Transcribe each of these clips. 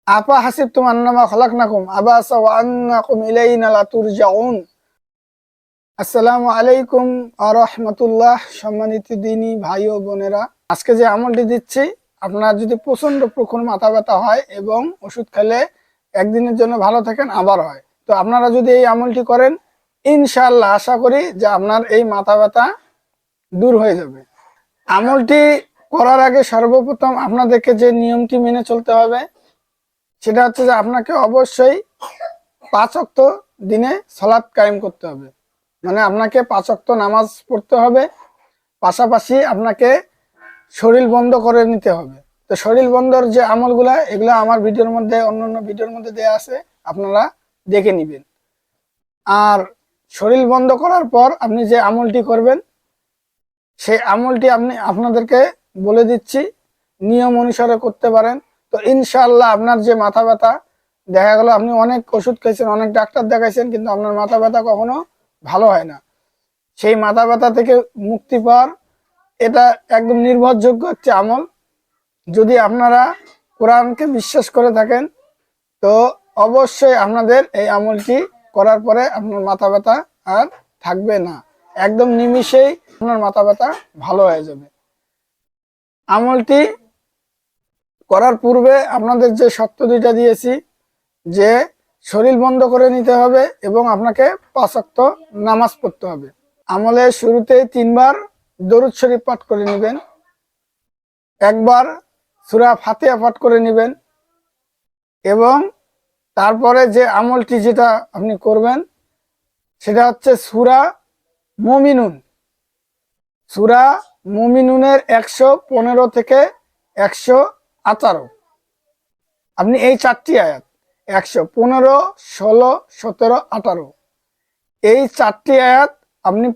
আপা হাসিবতুম আন্নামা খলাকনাকুম আবাসা ওয়া আন্নাকুম ইলাইনা লা তুরজাউন। আসসালামু আলাইকুম ওয়া রাহমাতুল্লাহ। সম্মানিত দিনী ভাই ও বোনেরা, আজকে যে আমলটি দিচ্ছি, আপনার যদি প্রচন্ড প্রখর মাথা ব্যথা হয় এবং ওষুধ খেলে একদিনের জন্য ভালো থাকেন আবার হয়, তো আপনারা যদি এই আমলটি করেন, ইনশাআল্লাহ আশা করি যে আপনার এই মাথা ব্যথা দূর হয়ে যাবে। আমলটি করার আগে সর্বপ্রথম আপনাদেরকে যে নিয়মটি মেনে চলতে হবে সেটা হচ্ছে যে আপনাকে অবশ্যই 5 ওয়াক্ত দিনে সালাত কায়েম করতে হবে। মানে আপনাকে 5 ওয়াক্ত নামাজ পড়তে হবে, পাশাপাশি আপনাকে শরীর বন্ধ করে নিতে হবে। তো শরীর বন্ধর যে আমলগুলা, এগুলো আমার ভিডিওর মধ্যে, অন্যান্য ভিডিওর মধ্যে দেয়া আছে, আপনারা দেখে নেবেন। আর শরীর বন্ধ করার পর আপনি যে আমলটি করবেন, সেই আমলটি আপনাদেরকে বলে দিচ্ছি, নিয়ম অনুসারে করতে পারেন। তো ইনশাআল্লাহ আপনার যে মাথা ব্যথা, দেখা গেল আপনি অনেক ওষুধ খাইছেন, অনেক ডাক্তার দেখাইছেন, কিন্তু আপনার মাথা ব্যথা কখনো ভালো হয় না। সেই মাথা ব্যথা থেকে মুক্তি পাওয়ার এটা একদম নির্ভরযোগ্য একটি আমল। যদি আপনারা কোরআনকে বিশ্বাস করে থাকেন, তো অবশ্যই আপনাদের এই আমলটি করার পরে আপনার মাথা ব্যথা আর থাকবে না। একদম নিমিষেই আপনার মাথা ব্যথা ভালো হয়ে যাবে। আমলটি করার পূর্বে আপনাদের যে শর্ত দুইটা দিয়েছি, যে শরীর বন্ধ করে নিতে হবে এবং আপনাকে 5 ওয়াক্ত নামাজ পড়তে হবে। আমলের শুরুতে 3 বার দরুদ শরীফ পাঠ করে নেবেন, একবার সূরা ফাতিহা পাঠ করে নেবেন, এবং তারপরে যে আমলটি যেটা আপনি করবেন সেটা হচ্ছে সূরা মুমিনুন। সূরা মুমিনুনের 115 থেকে 118, আপনি এই 4টি আয়াত 115, 16, 17, 18, এই 4টি আয়াত আপনি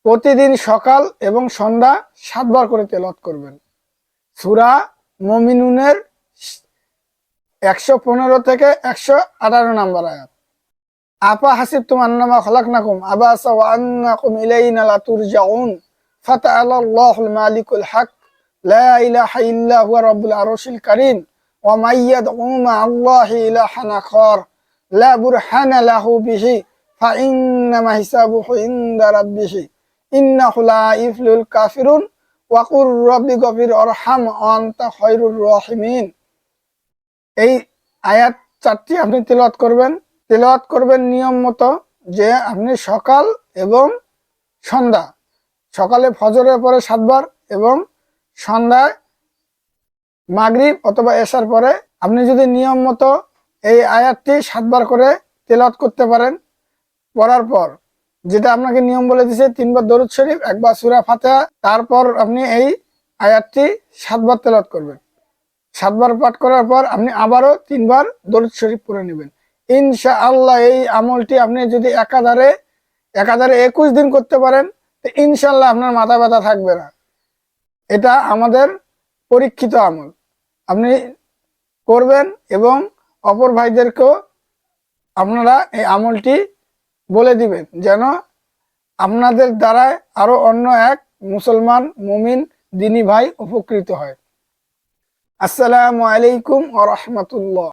প্রতিদিন সকাল এবং সন্ধ্যা 7 বার করে তেলাওয়াত করবেন। সূরা মুমিনুনের 115 থেকে 118 নম্বর আয়াত। আপা হাসিবতুম আন্নামা খলাকনাকুম আবাসা ওয়া আন্নাকুম ইলাইনা লা তুরজাউন ফাতাআলাল্লাহুল মালিকুল হক লা ইলাহা ইল্লা হুয়া রাব্বুল আরশিল কারীম ওয়া মান ইয়াদউ মা'আল্লাহি ইলাহান আখার লা বুরহানা লাহু বিহি ফাইন্নামা হিসাবুহু ইনদা রাব্বিহি ইন্নাহু লা ইফলিহুল কাফিরুন ওয়া কুর রাব্বি গফির আরহাম ওয়া আনতা খায়রুর রাহিমিন। এই আয়াত 4টি আপনি তেলাওয়াত করবেন নিয়ম মতো, যে আপনি সকাল এবং সন্ধ্যা, সকালে ফজরের পরে 7 বার এবং সন্ধ্যায় মাগরিব অথবা এশার পরে আপনি যদি নিয়ম মতো এই আয়াতটি 7 বার করে তেলাওয়াত করতে পারেন, পড়ার পর যেটা আপনাকে নিয়ম বলে দিয়েছে, 3 বার দরুদ শরীফ, একবার সূরা ফাতিহা, তারপর আপনি এই আয়াতটি 7 বার তেলাওয়াত করবেন। 7 বার পাঠ করার পর আপনি আবারও 3 বার দরুদ শরীফ পড়ে নেবেন। ইনশাআল্লাহ এই আমলটি আপনি যদি একাধারে 21 দিন করতে পারেন, তো ইনশাআল্লাহ আপনার মাথা ব্যথা থাকবে না। এটা আমাদের পরীক্ষিত আমল। আপনি করবেন এবং অপর ভাইদেরকেও আপনারা এই আমলটি বলে দিবেন, যেন আপনাদের দ্বারায় আরো অন্য এক মুসলমান মুমিন দিনী ভাই উপকৃত হয়। আসসালামু আলাইকুম ওয়া রাহমাতুল্লাহ।